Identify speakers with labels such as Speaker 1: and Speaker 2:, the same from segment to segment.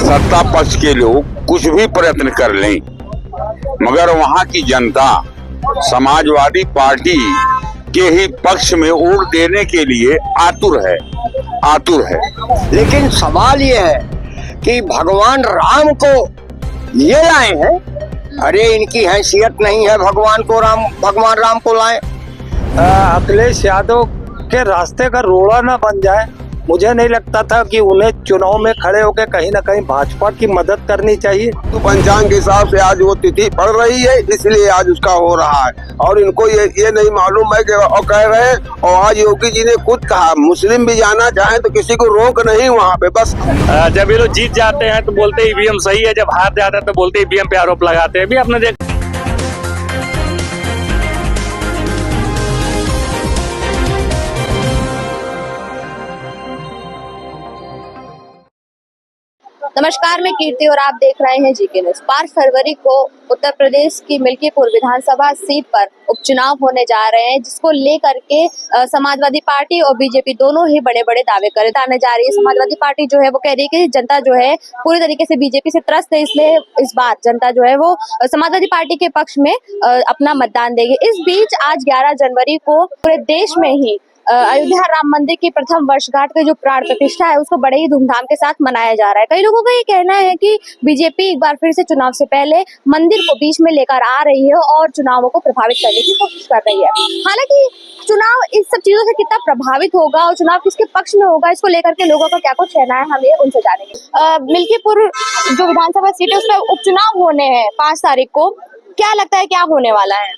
Speaker 1: सत्ता पक्ष के लोग कुछ भी प्रयत्न कर लें, मगर वहां की जनता समाजवादी पार्टी के ही पक्ष में वोट देने के लिए आतुर है।
Speaker 2: लेकिन सवाल ये है कि भगवान राम को ये लाए हैं। अरे इनकी हैसियत नहीं है भगवान राम को लाए।
Speaker 3: अखिलेश यादव के रास्ते का रोड़ा ना बन जाए। मुझे नहीं लगता था कि उन्हें चुनाव में खड़े होकर कहीं ना कहीं भाजपा की मदद करनी चाहिए।
Speaker 4: तो पंचांग के हिसाब से आज वो तिथि पड़ रही है, इसलिए आज उसका हो रहा है। और इनको ये नहीं मालूम है कि और कह रहे हैं। और आज योगी जी ने खुद कहा मुस्लिम भी जाना चाहे तो किसी को रोक नहीं वहाँ पे। बस
Speaker 5: जब ये लोग जीत जाते हैं तो बोलते ईवीएम सही है, जब हार जाता है तो बोलते ईवीएम पे आरोप लगाते हैं। भी आपने देखा
Speaker 6: नमस्कार, मैं कीर्ति और आप देख रहे हैं जीके न्यूज। 5 फरवरी को उत्तर प्रदेश की मिल्कीपुर विधानसभा सीट पर उपचुनाव होने जा रहे हैं, जिसको लेकर के समाजवादी पार्टी और बीजेपी दोनों ही बड़े बड़े दावे करने जा रही है। समाजवादी पार्टी जो है वो कह रही है कि जनता जो है पूरी तरीके से बीजेपी से त्रस्त है, इसलिए इस बार जनता जो है वो समाजवादी पार्टी के पक्ष में अपना मतदान देगी। इस बीच आज 11 जनवरी को पूरे देश में ही अयोध्या राम मंदिर की प्रथम वर्षगांठ का जो प्राण प्रतिष्ठा है उसको बड़े ही धूमधाम के साथ मनाया जा रहा है। कई लोगों का ये कहना है कि बीजेपी एक बार फिर से चुनाव से पहले मंदिर को बीच में लेकर आ रही है और चुनावों को प्रभावित करने की कोशिश कर रही है। हालांकि चुनाव इस सब चीजों से कितना प्रभावित होगा और चुनाव किसके पक्ष में होगा, इसको लेकर के लोगों का क्या कुछ कहना है, हम ये उनसे जानेंगे। मिल्कीपुर जो विधानसभा सीट है उसमें उपचुनाव होने हैं 5 तारीख को, क्या लगता है क्या होने वाला है?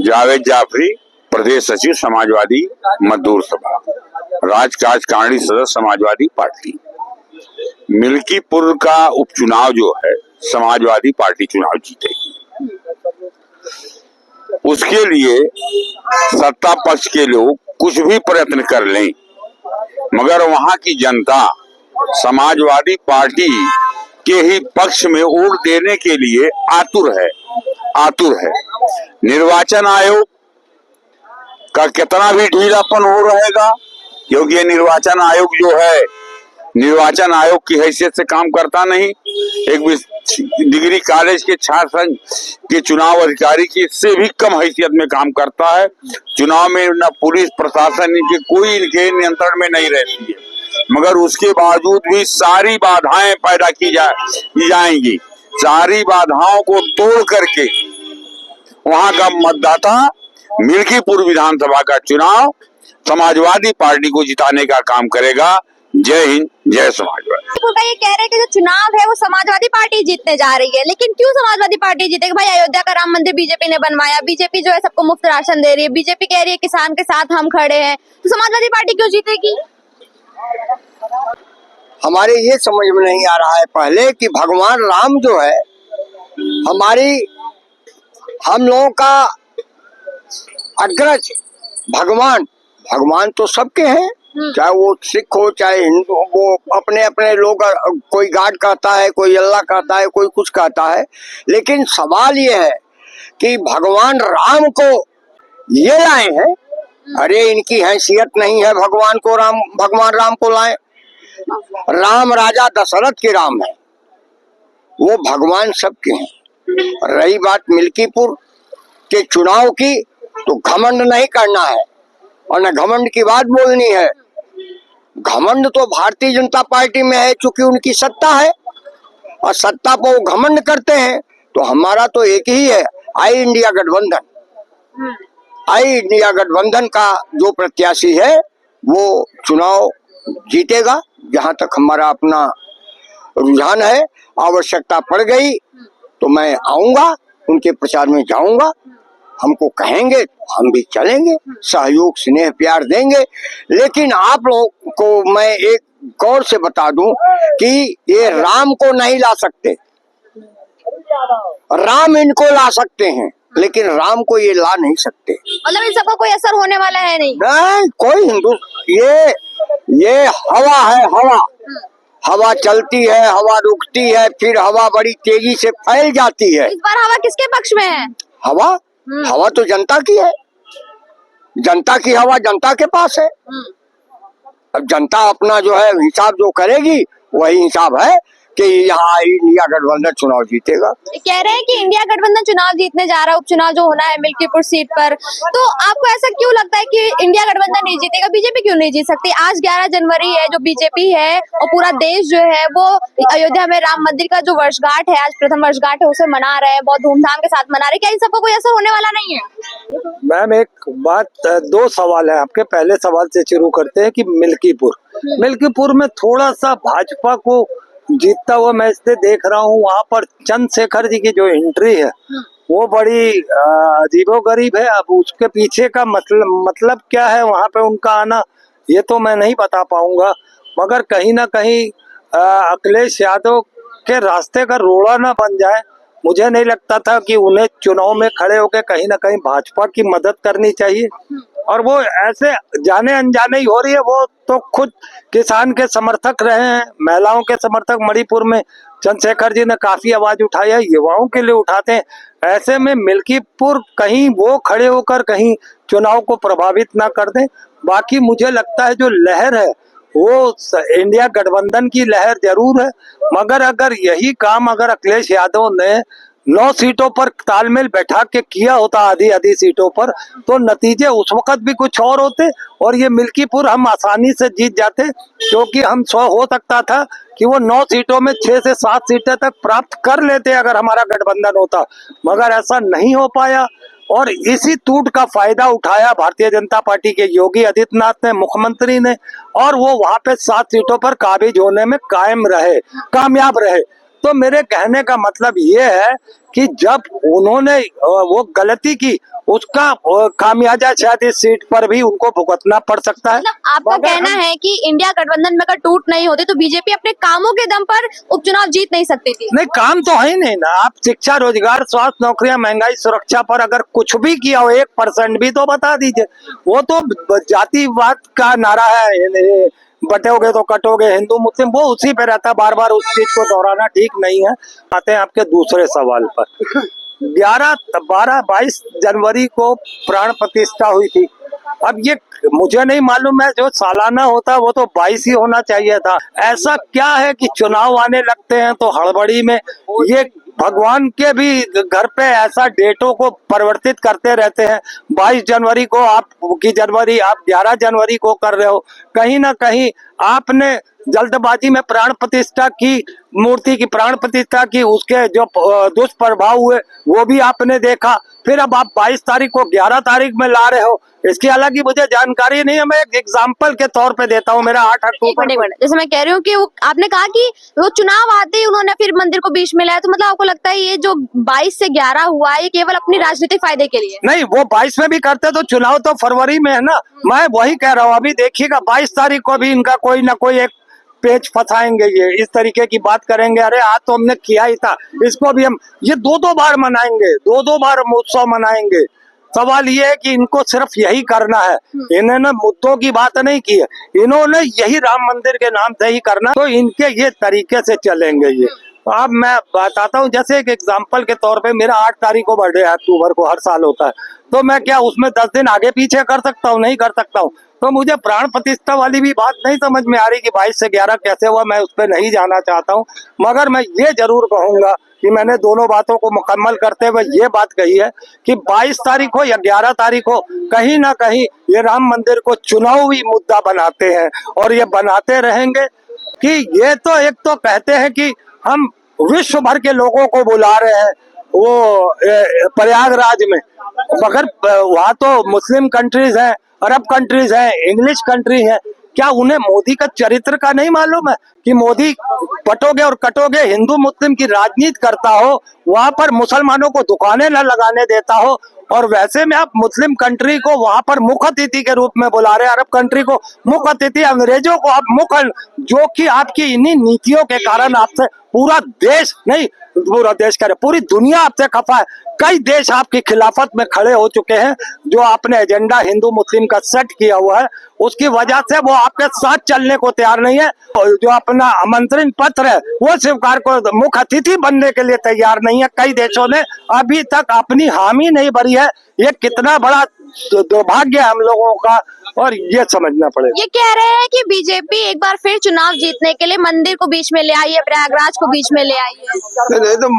Speaker 1: जावेद जाफरी, प्रदेश सचिव समाजवादी मजदूर सभा, राजकाज सदस्य समाजवादी पार्टी। मिल्कीपुर का उपचुनाव जो है समाजवादी पार्टी चुनाव जीतेगी। उसके लिए सत्ता पक्ष के लोग कुछ भी प्रयत्न कर लें, मगर वहां की जनता समाजवादी पार्टी के ही पक्ष में वोट देने के लिए आतुर है। निर्वाचन आयोग का कितना भी ढीलापन हो रहेगा, क्योंकि ये निर्वाचन आयोग जो है निर्वाचन आयोग की हैसियत से काम करता नहीं। एक डिग्री कॉलेज के छात्र के चुनाव अधिकारी की से भी कम हैसियत में काम करता है। चुनाव में न पुलिस प्रशासन इनके नियंत्रण में नहीं रहती है, मगर उसके बावजूद भी सारी बाधाएं पैदा की जाएंगी। सारी बाधाओं को तोड़ करके वहां का मतदाता मिल्कीपुर विधानसभा का चुनाव समाजवादी पार्टी को जिताने का काम करेगा। जय हिंद, जय समाजवादी।
Speaker 6: तो ये कह रहे हैं कि जो चुनाव है वो समाजवादी पार्टी जीतने जा रही है, लेकिन क्यों समाजवादी पार्टी जीतेगी? भाई अयोध्या का राम मंदिर बीजेपी ने बनवाया, बीजेपी जो है सबको मुफ्त राशन दे रही है, बीजेपी कह रही है किसान के साथ हम खड़े हैं, तो समाजवादी पार्टी क्यों जीतेगी?
Speaker 2: हमारे ये समझ में नहीं आ रहा है पहले कि भगवान राम जो है हम लोगों का अग्रज भगवान तो सबके हैं, चाहे वो सिख हो चाहे हिंदू, वो अपने अपने लोग, कोई गॉड कहता है, कोई अल्लाह कहता है, कोई कुछ कहता है। लेकिन सवाल ये है कि भगवान राम को ये लाए हैं। अरे इनकी हैसियत नहीं है भगवान राम को लाए। राम राजा दशरथ के राम है, वो भगवान सबके हैं। रही बात मिल्कीपुर के चुनाव की, तो घमंड नहीं करना है और न घमंड की बात बोलनी है। घमंड तो भारतीय जनता पार्टी में है, चूंकि उनकी सत्ता है और सत्ता पर वो घमंड करते हैं। तो हमारा तो एक ही है, आई इंडिया गठबंधन का जो प्रत्याशी है वो चुनाव जीतेगा। जहां तक हमारा अपना रुझान है, आवश्यकता पड़ गई तो मैं आऊंगा, उनके प्रचार में जाऊंगा। हमको कहेंगे हम भी चलेंगे, सहयोग स्नेह प्यार देंगे। लेकिन आप लोगों को मैं एक गौर से बता दूं कि ये राम को नहीं ला सकते, राम इनको ला सकते हैं, लेकिन राम को ये ला नहीं सकते।
Speaker 6: मतलब इन सबका कोई असर होने वाला है नहीं?
Speaker 2: कोई हिंदू, ये हवा है, हवा चलती है, हवा रुकती है, फिर हवा बड़ी तेजी से फैल जाती है।
Speaker 6: इस बार हवा किसके पक्ष में है?
Speaker 2: हवा तो जनता की है, जनता की हवा जनता के पास है। अब जनता अपना जो है हिसाब जो करेगी वही हिसाब है कि यहाँ इंडिया गठबंधन चुनाव जीतेगा।
Speaker 6: कह रहे हैं कि इंडिया गठबंधन चुनाव जीतने जा रहा है, उपचुनाव जो होना है मिल्कीपुर सीट पर, तो आपको ऐसा क्यों लगता है कि इंडिया गठबंधन नहीं जीतेगा? बीजेपी क्यों नहीं जीत सकती? आज 11 जनवरी है, जो बीजेपी है और पूरा देश जो है वो अयोध्या में राम मंदिर का जो वर्षगांठ है, आज प्रथम वर्षगांठ है, उसे मना रहे हैं, बहुत धूमधाम के साथ मना रहे हैं। क्या इन सबको कोई असर होने वाला नहीं है?
Speaker 3: मैम एक बात, दो सवाल है आपके। पहले सवाल से शुरू करते हैं कि मिल्कीपुर में थोड़ा सा भाजपा को जीतता हुआ मैं इसलिए देख रहा हूँ। वहाँ पर चंद्रशेखर जी की जो एंट्री है वो बड़ी अजीबोगरीब है। अब उसके पीछे का मतलब क्या है वहाँ पे उनका आना, ये तो मैं नहीं बता पाऊंगा। मगर कहीं ना कहीं अखिलेश यादव के रास्ते का रोड़ा ना बन जाए। मुझे नहीं लगता था कि उन्हें चुनाव में खड़े होकर कहीं ना कहीं भाजपा की मदद करनी चाहिए, और वो ऐसे जाने अनजाने ही हो रही है। वो तो खुद किसान के समर्थक रहे हैं, महिलाओं के समर्थक। मणिपुर में चंद्रशेखर जी ने काफी आवाज उठाई है, युवाओं के लिए उठाते हैं। ऐसे में मिल्कीपुर कहीं वो खड़े होकर कहीं चुनाव को प्रभावित ना कर दें। बाकी मुझे लगता है जो लहर है वो इंडिया गठबंधन की लहर जरूर है, मगर अगर यही काम अगर अखिलेश यादव ने 9 सीटों पर तालमेल बैठा के किया होता, आधी सीटों पर, तो नतीजे उस वक्त भी कुछ और होते और ये मिल्कीपुर हम आसानी से जीत जाते। क्योंकि हम हो सकता था कि वो 9 सीटों में 6 से 7 सीटें तक प्राप्त कर लेते अगर हमारा गठबंधन होता, मगर ऐसा नहीं हो पाया। और इसी टूट का फायदा उठाया भारतीय जनता पार्टी के योगी आदित्यनाथ ने, मुख्यमंत्री ने, और वो वहां पे 7 सीटों पर काबिज होने में कामयाब रहे। तो मेरे कहने का मतलब ये है कि जब उन्होंने वो गलती की, उसका खामियाजा शायद इस सीट पर भी उनको भुगतना पड़ सकता है।
Speaker 6: मतलब आपका कहना है कि इंडिया गठबंधन में अगर टूट नहीं होती तो बीजेपी अपने कामों के दम पर उपचुनाव जीत नहीं सकती थी?
Speaker 3: नहीं, काम तो है ही नहीं ना। आप शिक्षा, रोजगार, स्वास्थ्य, नौकरियां, महंगाई, सुरक्षा पर अगर कुछ भी किया हो 1% भी तो बता दीजिए। वो तो जातिवाद का नारा है, बटोगे तो कटोगे, हिंदू मुस्लिम, वो उसी पे रहता। बार बार उस चीज को दोहराना ठीक नहीं है। आते हैं आपके दूसरे सवाल पर। 22 जनवरी को प्राण प्रतिष्ठा हुई थी। अब ये मुझे नहीं मालूम है, जो सालाना होता है वो तो 22 ही होना चाहिए था। ऐसा क्या है कि चुनाव आने लगते हैं तो हड़बड़ी में ये भगवान के भी घर पे ऐसा डेटों को परिवर्तित करते रहते हैं। 22 जनवरी को आप 11 जनवरी को कर रहे हो। कहीं ना कहीं आपने जल्दबाजी में प्राण प्रतिष्ठा की, मूर्ति की प्राण प्रतिष्ठा की, उसके जो दुष्प्रभाव हुए वो भी आपने देखा। फिर अब आप 22 तारीख को 11 तारीख में ला रहे हो, इसकी हालांकि मुझे जानकारी नहीं है। मैं एक एग्जाम्पल के तौर पे देता हूँ। मेरा 8 अक्टूबर,
Speaker 6: जैसे मैं कह रही हूँ कि आपने कहा कि वो चुनाव आते ही उन्होंने फिर मंदिर को बीच में लाया, तो मतलब आपको लगता है ये जो 22 से 11 हुआ है ये केवल अपनी राजनीतिक फायदे के लिए?
Speaker 3: नहीं, वो 22 में भी करते तो चुनाव तो फरवरी में है ना। मैं वही कह रहा हूँ। अभी देखिएगा 22 तारीख को भी इनका कोई ना कोई एक पेच फंसाएंगे, ये इस तरीके की बात करेंगे। अरे आज तो हमने किया ही था, इसको भी हम ये 2-2 बार मनाएंगे, 2-2 बार उत्सव मनाएंगे। सवाल ये है कि इनको सिर्फ यही करना है। इन्होंने मुद्दों की बात नहीं की है, इन्होंने यही राम मंदिर के नाम से ही करना, तो इनके ये तरीके से चलेंगे ये। तो अब मैं बताता हूँ, जैसे एक एग्जाम्पल के तौर पे मेरा 8 तारीख को बर्थडे है, अक्टूबर को हर साल होता है, तो मैं क्या उसमें 10 दिन आगे पीछे कर सकता हूँ? नहीं कर सकता हूँ। तो मुझे प्राण प्रतिष्ठा वाली भी बात नहीं समझ में आ रही कि 22 से 11 कैसे हुआ, मैं उस पर नहीं जाना चाहता हूँ। मगर मैं ये जरूर कहूंगा कि मैंने दोनों बातों को मुकम्मल करते हुए ये बात कही है कि 22 तारीख हो या 11 तारीख हो, कहीं ना कहीं ये राम मंदिर को चुनावी मुद्दा बनाते हैं और ये बनाते रहेंगे। कि ये तो एक तो कहते हैं कि हम विश्व भर के लोगों को बुला रहे हैं वो प्रयागराज में, मगर वहाँ तो मुस्लिम कंट्रीज हैं, अरब कंट्रीज हैं, इंग्लिश कंट्री हैं। क्या उन्हें मोदी का चरित्र का नहीं मालूम है कि मोदी बटोगे और कटोगे, हिंदू मुस्लिम की राजनीति करता हो, वहां पर मुसलमानों को दुकानें न लगाने देता हो, और वैसे में आप मुस्लिम कंट्री को वहां पर मुख्य अतिथि के रूप में बुला रहे हैं, अरब कंट्री को मुख्य अतिथि, अंग्रेजों को आप मुख्य, जो कि आपकी इन्हीं नीतियों के कारण आपसे पूरा देश नहीं, पूरा देश कह रहे पूरी दुनिया आपसे खफा है। कई देश आपकी खिलाफत में खड़े हो चुके हैं, जो आपने एजेंडा हिंदू मुस्लिम का सेट किया हुआ है, उसकी वजह से वो आपके साथ चलने को तैयार नहीं है। जो अपना आमंत्रण पत्र है वो स्वीकार को मुख्य अतिथि बनने के लिए तैयार नहीं है। कई देशों ने अभी तक अपनी हामी नहीं भरी है। ये कितना बड़ा दुर्भाग्य है हम लोगों का, और ये समझना पड़ेगा।
Speaker 6: ये कह रहे हैं कि बीजेपी एक बार फिर चुनाव जीतने के लिए मंदिर को बीच में ले आई है, प्रयागराज को बीच में ले आई है।
Speaker 4: नहीं तो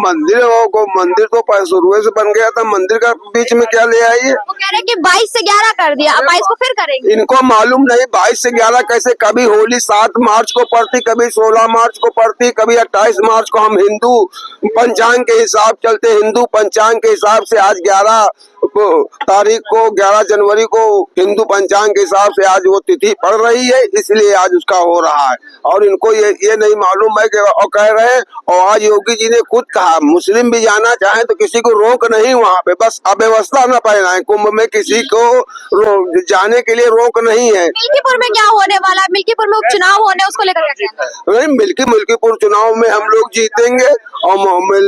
Speaker 4: मंदिर तो शुरू से बन गया था, मंदिर का बीच में क्या ले आई है?
Speaker 6: वो कह रहे हैं कि 22 से 11 कर दिया, अब 22 को फिर करेंगे।
Speaker 4: इनको मालूम नहीं 22 से 11 कैसे, कभी होली 7 मार्च को पड़ती, कभी 16 मार्च को पड़ती, कभी 28 मार्च को। हम हिंदू पंचांग के हिसाब चलते, हिंदू पंचांग के हिसाब से आज 11 तारीख को, 11 जनवरी को हिंदू पंचांग के हिसाब से आज वो तिथि पड़ रही है, इसलिए आज उसका हो रहा है। और इनको ये नहीं मालूम है कि और कह रहे हैं, और आज योगी जी ने खुद कहा मुस्लिम भी जाना चाहे तो किसी को रोक नहीं, वहाँ पे बस अव्यवस्था न फैलाएं। कुंभ में किसी को जाने के लिए रोक नहीं है।
Speaker 6: मिल्कीपुर में क्या होने वाला है? मिल्कीपुर में उपचुनाव होने, उसको लेकर क्या कहना है?
Speaker 4: नहीं, मिल्कीपुर चुनाव में हम लोग जीतेंगे, और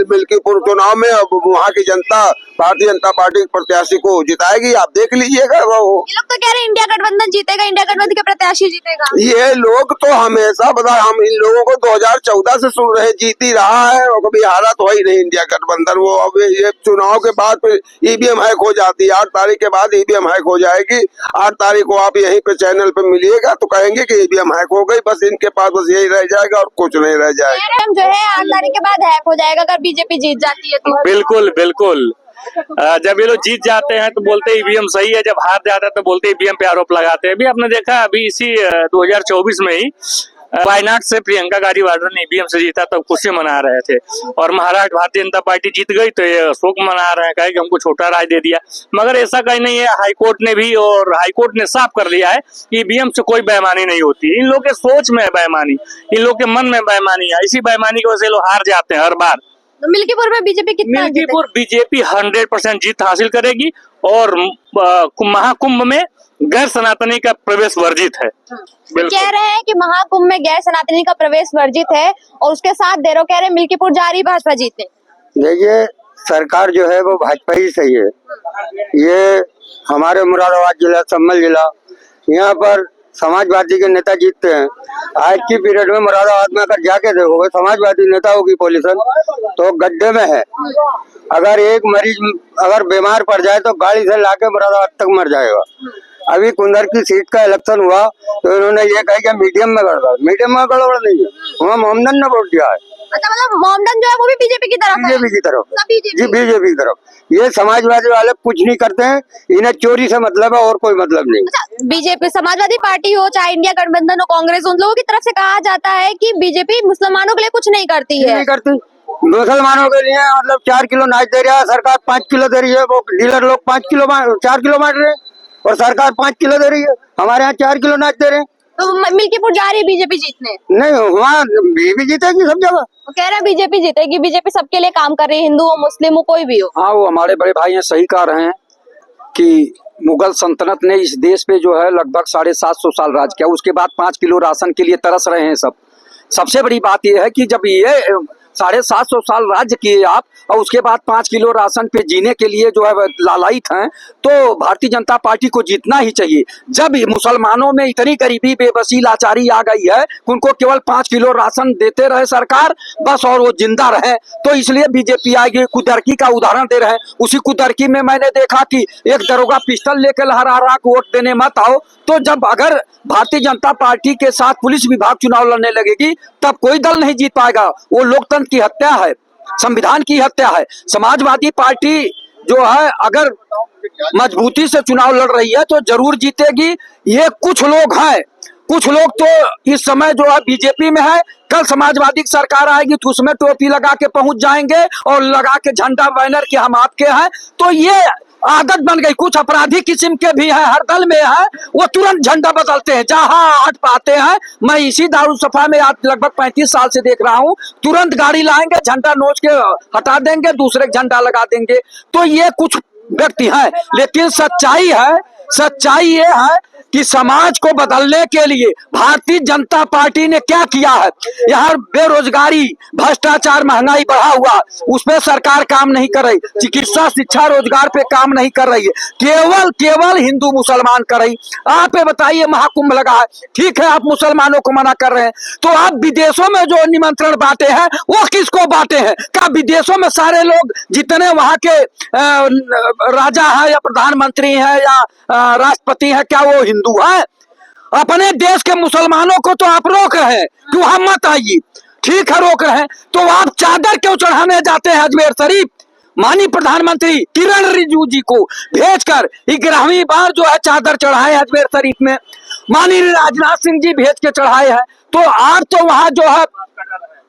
Speaker 4: मिल्कीपुर चुनाव में अब वहाँ की जनता भारतीय जनता पार्टी के प्रत्याशी को जिताएगी, आप देख लीजिएगा। वो
Speaker 6: ये लोग तो कह रहे हैं इंडिया गठबंधन जीतेगा, इंडिया गठबंधन के प्रत्याशी जीतेगा।
Speaker 4: ये लोग तो हमेशा बता, हम इन लोगों को 2014 से सुन रहे, जीत ही रहा है और कभी हारा तो है ही नहीं इंडिया गठबंधन। वो अब ये चुनाव के बाद फिर ईवीएम हैक हो जाती है, 8 तारीख के बाद ईवीएम हैक हो जाएगी। 8 तारीख को आप यहीं पे चैनल पे मिलिएगा तो कहेंगे कि ईवीएम हैक हो गई, बस इनके पास बस यही रह जाएगा और कुछ नहीं रह जाएगा।
Speaker 6: जो है 8 तारीख के बाद हैक हो जाएगा अगर बीजेपी जीत जाती है तो।
Speaker 5: बिल्कुल बिल्कुल। जब ये लोग जीत जाते हैं तो बोलते ईवीएम सही है, जब हार जाता है तो बोलते ईवीएम पे आरोप लगाते हैं। अभी आपने देखा अभी इसी 2024 में ही वायनाड से प्रियंका गांधी वाड्रा ने ईवीएम से जीता तब खुशी मना रहे थे, और महाराष्ट्र भारतीय जनता पार्टी जीत गई तो ये शोक मना रहे हैं, कहे कि हमको छोटा राय दे दिया। मगर ऐसा कहीं नहीं है, हाईकोर्ट ने भी, और हाईकोर्ट ने साफ कर दिया है कि ईवीएम से कोई बेईमानी नहीं होती। इन लोग के सोच में है बेईमानी, इन लोग के मन में बेईमानी है, इसी बेईमानी की वजह से लोग हार जाते हैं हर बार।
Speaker 6: तो मिल्कीपुर में बीजेपी कितना?
Speaker 5: मिल्कीपुर बीजेपी 100% जीत हासिल करेगी, और महाकुंभ में गैर सनातनी का प्रवेश वर्जित है।
Speaker 6: कह रहे हैं कि महाकुंभ में गैर सनातनी का प्रवेश वर्जित है, और उसके साथ दे रहे कह रहे हैं मिल्कीपुर जा रही भाजपा जीते।
Speaker 2: देखिए, सरकार जो है वो भाजपा ही सही है। ये हमारे मुरादाबाद जिला, संभल जिला, यहाँ पर समाजवादी के नेता जीतते हैं। आज की पीरियड में मुरादाबाद में अगर जाके देखोगे समाजवादी नेताओं की पोजीशन तो गड्ढे में है। अगर एक मरीज अगर बीमार पड़ जाए तो गाड़ी से लाके मुरादाबाद तक मर जाएगा। अभी कुंदर की सीट का इलेक्शन हुआ तो इन्होंने ये कहा कि मीडियम में गड़बड़, मीडियम में गड़बड़ नहीं है, वहाँ मोहम्मदन ने वोट दिया है।
Speaker 6: अच्छा, मतलब मोहम्मदन जो है वो भी बीजेपी की तरफ है?
Speaker 2: बीजेपी की तरफ जी,
Speaker 6: बीजेपी
Speaker 2: बीजेपी की तरफ। ये समाजवादी वाले कुछ नहीं करते हैं, इन्हें चोरी से मतलब है और कोई मतलब नहीं।
Speaker 6: अच्छा, बीजेपी समाजवादी पार्टी हो चाहे इंडिया गठबंधन हो, कांग्रेस, उन लोगों की तरफ से कहा जाता है कि बीजेपी मुसलमानों के लिए कुछ नहीं करती है।
Speaker 2: नहीं करती, मुसलमानों के लिए मतलब 4 किलो अनाज दे रहा है सरकार, 5 किलो दे रही है। वो डीलर लोग 4 किलो बांट रहे हैं और सरकार 5 किलो दे रही है। हमारे यहाँ 4 किलो अनाज दे रहे हैं।
Speaker 6: तो मिल्कीपुर जा रही है बीजेपी जीतने?
Speaker 2: नहीं, वहाँ बीजेपी जीतेगी सब जगह।
Speaker 6: वो कह रहे हैं बीजेपी जीतेगी, बीजेपी सबके लिए काम कर रही है, हिंदू हो, मुस्लिम हो, कोई भी हो।
Speaker 3: हाँ, वो हमारे बड़े भाई हैं, सही कह रहे हैं कि मुगल सल्तनत ने इस देश पे जो है लगभग 750 साल राज किया, उसके बाद 5 किलो राशन के लिए तरस रहे हैं सब। सबसे बड़ी बात यह है कि जब ये 750 साल राज्य किए आप और उसके बाद 5 किलो राशन पे जीने के लिए जो है लालायित हैं, तो भारतीय जनता पार्टी को जीतना ही चाहिए। जब मुसलमानों में इतनी गरीबी, बेबसी, लाचारी आ गई है, उनको केवल 5 किलो राशन देते रहे सरकार बस, और वो जिंदा रहे, तो इसलिए बीजेपी आएगी। कुदरकी का उदाहरण दे रहे हैं, उसी कुदरकी में मैंने देखा कि एक दरोगा पिस्टल लेकर लहरा रहा वोट देने मत आओ, तो जब अगर भारतीय जनता पार्टी के साथ पुलिस विभाग चुनाव लड़ने लगेगी तब कोई दल नहीं जीत पाएगा। वो लोकतंत्र की हत्या है, संविधान की हत्या है। समाजवादी पार्टी जो है अगर मजबूती से चुनाव लड़ रही है तो जरूर जीतेगी। ये कुछ लोग हैं, कुछ लोग तो इस समय जो है बीजेपी में है, कल समाजवादी की सरकार आएगी तो उसमें टोपी लगा के पहुंच जाएंगे और लगा के झंडा बैनर के हम आपके हैं। तो ये आदत बन गई। कुछ अपराधी किस्म के भी हैं, हर दल में है, वो तुरंत झंडा बदलते हैं जहां आठ पाते हैं। मैं इसी दारुसफा में आज लगभग 35 साल से देख रहा हूं, तुरंत गाड़ी लाएंगे, झंडा नोच के हटा देंगे, दूसरे झंडा लगा देंगे। तो ये कुछ व्यक्ति हैं, लेकिन सच्चाई ये है कि समाज को बदलने के लिए भारतीय जनता पार्टी ने क्या किया है। यहाँ बेरोजगारी, भ्रष्टाचार, महंगाई बढ़ा हुआ, उस पर सरकार काम नहीं कर रही। चिकित्सा, शिक्षा, रोजगार पे काम नहीं कर रही है, केवल हिंदू मुसलमान कर रही। आप ये बताइए, महाकुंभ लगा है, ठीक है, आप मुसलमानों को मना कर रहे हैं, तो आप विदेशों में जो निमंत्रण बांटे हैं वो किसको बांटे हैं? क्या विदेशों में सारे लोग जितने वहां के राजा है या प्रधानमंत्री है या राष्ट्रपति है, क्या वो हिंदू है? अपने देश के मुसलमानों को तो आप रोक रहे हैं कि वहां मत आइए, ठीक है रोक रहे हैं, तो आप चादर क्यों चढ़ाने जाते हैं अजमेर शरीफ? माननीय प्रधानमंत्री किरण रिजिजू जी को भेजकर 11वीं बार जो है चादर चढ़ाए अजमेर शरीफ में, माननीय राजनाथ सिंह जी भेज के चढ़ाए हैं, तो आप तो वहां जो है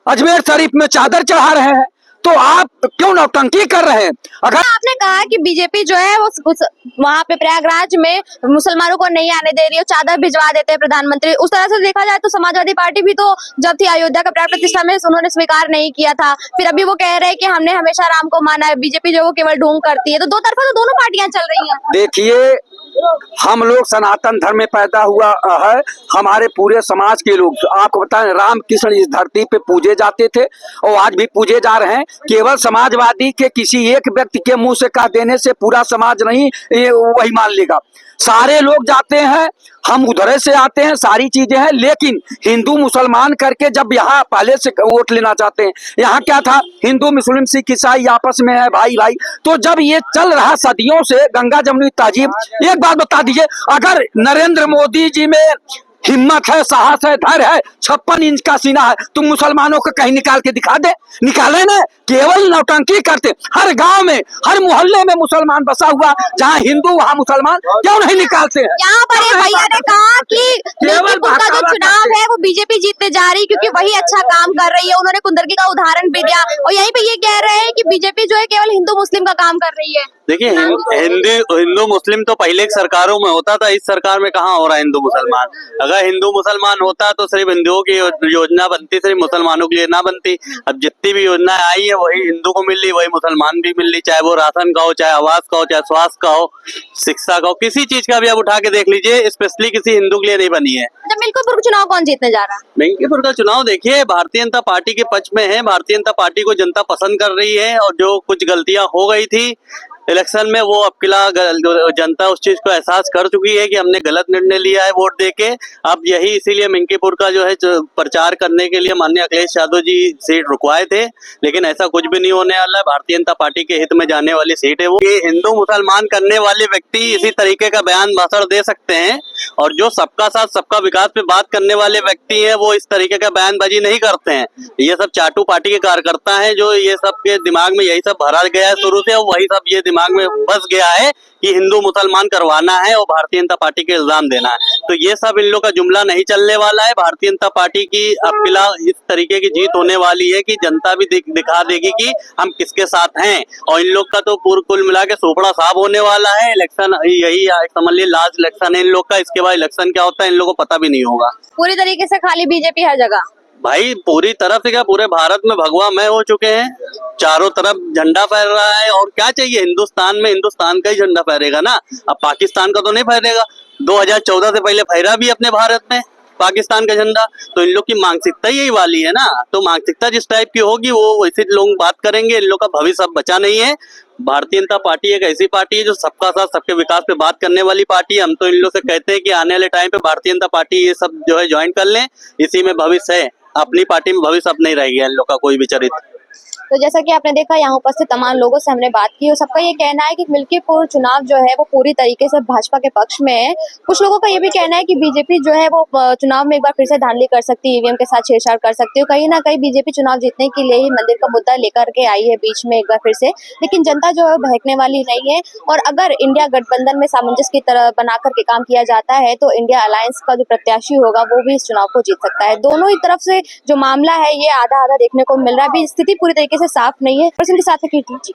Speaker 3: अजमेर शरीफ में चादर चढ़ा रहे हैं, तो आप क्यों नौटंकी कर रहे हैं? अगर
Speaker 6: आपने कहा कि बीजेपी जो है वो वहाँ पे प्रयागराज में मुसलमानों को नहीं आने दे रही है, चादर भिजवा देते हैं प्रधानमंत्री, उस तरह से देखा जाए तो समाजवादी पार्टी भी तो जब थी अयोध्या का प्राण प्रतिष्ठा में उन्होंने स्वीकार नहीं किया था, फिर अभी वो कह रहे हैं कि हमने हमेशा राम को माना है, बीजेपी जो है वो केवल ढोंग करती है, तो दो तरफा तो दोनों पार्टियां चल रही हैं।
Speaker 3: देखिए, हम लोग सनातन धर्म में पैदा हुआ है, हमारे पूरे समाज के लोग, आपको बताएं, रामकृष्ण इस धरती पे पूजे जाते थे और आज भी पूजे जा रहे हैं। केवल समाजवादी के किसी एक व्यक्ति के मुंह से कह देने से पूरा समाज नहीं वही मान लेगा, सारे लोग जाते हैं, हम उधर से आते हैं, सारी चीजें हैं, लेकिन हिंदू मुसलमान करके जब यहाँ पहले से वोट लेना चाहते हैं, यहाँ क्या था, हिंदू मुस्लिम सिख ईसाई आपस में है भाई भाई, तो जब ये चल रहा सदियों से गंगा जमुनी तहजीब, एक बात बता दीजिए, अगर नरेंद्र मोदी जी में हिम्मत है, साहस है, धैर्य है, 56 इंच का सीना है, तुम मुसलमानों को कहीं निकाल के दिखा दे, निकाले ना, केवल नौटंकी करते, हर गांव में हर मोहल्ले में मुसलमान बसा हुआ, जहां हिंदू वहां मुसलमान, क्यों नहीं निकालते हैं?
Speaker 6: यहाँ पर एक भैया ने कहा कि मिल्कीपुर का जो चुनाव है वो बीजेपी जीतने जा रही है क्योंकि वही अच्छा काम कर रही है, उन्होंने कुंदरकी का उदाहरण भी दिया और यहीं पे ये कह रहे हैं कि बीजेपी जो है केवल हिंदू मुस्लिम का काम कर रही है।
Speaker 7: देखिए, हिंदू मुस्लिम तो पहले की सरकारों में होता था, इस सरकार में कहाँ हो रहा है हिंदू मुसलमान। अगर हिंदू मुसलमान होता तो सिर्फ हिंदुओं की योजना बनती, सिर्फ मुसलमानों के लिए ना बनती। अब जितनी भी योजना आई है वही हिंदू को मिल रही, वही मुसलमान भी मिल रही, चाहे वो राशन का हो, चाहे आवास का हो, चाहे स्वास्थ्य का हो, शिक्षा का हो, किसी चीज का भी आप उठा के देख लीजिए, स्पेशली किसी हिंदू के लिए नहीं बनी है।
Speaker 6: जब मिल्कीपुर का चुनाव कौन जीतने जा रहा है?
Speaker 7: मिल्कीपुर का चुनाव देखिए, भारतीय जनता पार्टी के पक्ष में है, भारतीय जनता पार्टी को जनता पसंद कर रही है और जो कुछ गलतियां हो गई थी इलेक्शन में वो अब किला जनता उस चीज को एहसास कर चुकी है कि हमने गलत निर्णय लिया है वोट देके। अब यही इसीलिए मिल्कीपुर का जो है प्रचार करने के लिए माननीय अखिलेश यादव जी सीट रुकवाए थे, लेकिन ऐसा कुछ भी नहीं होने वाला है। भारतीय जनता पार्टी के हित में जाने वाली सीट है वो। ये हिंदू मुसलमान करने वाले व्यक्ति इसी तरीके का बयान भाषण दे सकते हैं और जो सबका साथ सबका विकास पे बात करने वाले व्यक्ति है वो इस तरीके का बयानबाजी नहीं करते हैं। ये सब चाटू पार्टी के कार्यकर्ता है जो ये सब के दिमाग में यही सब भरा गया है शुरू से, और वही सब ये दिमाग में बस गया है कि हिंदू मुसलमान करवाना है और भारतीय जनता पार्टी के इल्जाम देना है। तो ये सब इन लोग का जुमला नहीं चलने वाला है। भारतीय जनता पार्टी की अब किला इस तरीके की जीत होने वाली है कि जनता भी दिखा देगी कि हम किसके साथ हैं, और इन लोग का तो पूरा कुल मिला के सोपड़ा साफ होने वाला है। इलेक्शन यही समझ लीजिए लास्ट इलेक्शन है इन लोग का, इसके बाद इलेक्शन क्या होता है इन लोगों को पता भी नहीं होगा।
Speaker 6: पूरी तरीके से खाली बीजेपी हर जगह
Speaker 7: भाई, पूरी तरफ से क्या पूरे भारत में भगवा मय हो चुके हैं, चारों तरफ झंडा फहर रहा है और क्या चाहिए। हिंदुस्तान में हिंदुस्तान का ही झंडा फहरेगा ना, अब पाकिस्तान का तो नहीं फहरेगा। 2014 से पहले फहरा भी अपने भारत में पाकिस्तान का झंडा, तो इन लोग की मानसिकता यही वाली है ना। तो मानसिकता जिस टाइप की होगी वो वैसे लोग बात करेंगे। इन लोग का भविष्य अब बचा नहीं है। भारतीय जनता पार्टी एक ऐसी पार्टी है जो सबका साथ सबके विकास पे बात करने वाली पार्टी है। हम तो इन लोग से कहते हैं कि आने वाले टाइम पे भारतीय जनता पार्टी ये सब जो है ज्वाइन कर लें, इसी में भविष्य है। अपनी पार्टी में भविष्य अब नहीं रह गया इन लोग का कोई भी चरित्र।
Speaker 6: तो जैसा कि आपने देखा यहाँ उपस्थित तमाम लोगों से हमने बात की और सबका ये कहना है कि मिल्कीपुर चुनाव जो है वो पूरी तरीके से भाजपा के पक्ष में है। कुछ लोगों का ये भी कहना है कि बीजेपी जो है वो चुनाव में एक बार फिर से धांधली कर सकती है, ईवीएम के साथ छेड़छाड़ कर सकती है। कहीं ना कहीं बीजेपी चुनाव जीतने के लिए ही मंदिर का मुद्दा लेकर के आई है बीच में एक बार फिर से, लेकिन जनता जो है बहकने वाली नहीं है। और अगर इंडिया गठबंधन में सामंजस्य की तरह बना करके काम किया जाता है तो इंडिया अलायंस का जो प्रत्याशी होगा वो भी इस चुनाव को जीत सकता है। दोनों ही तरफ से जो मामला है ये आधा आधा देखने को मिल रहा है, अभी स्थिति पूरी तरीके से साफ नहीं है। के साथ कीर्ति।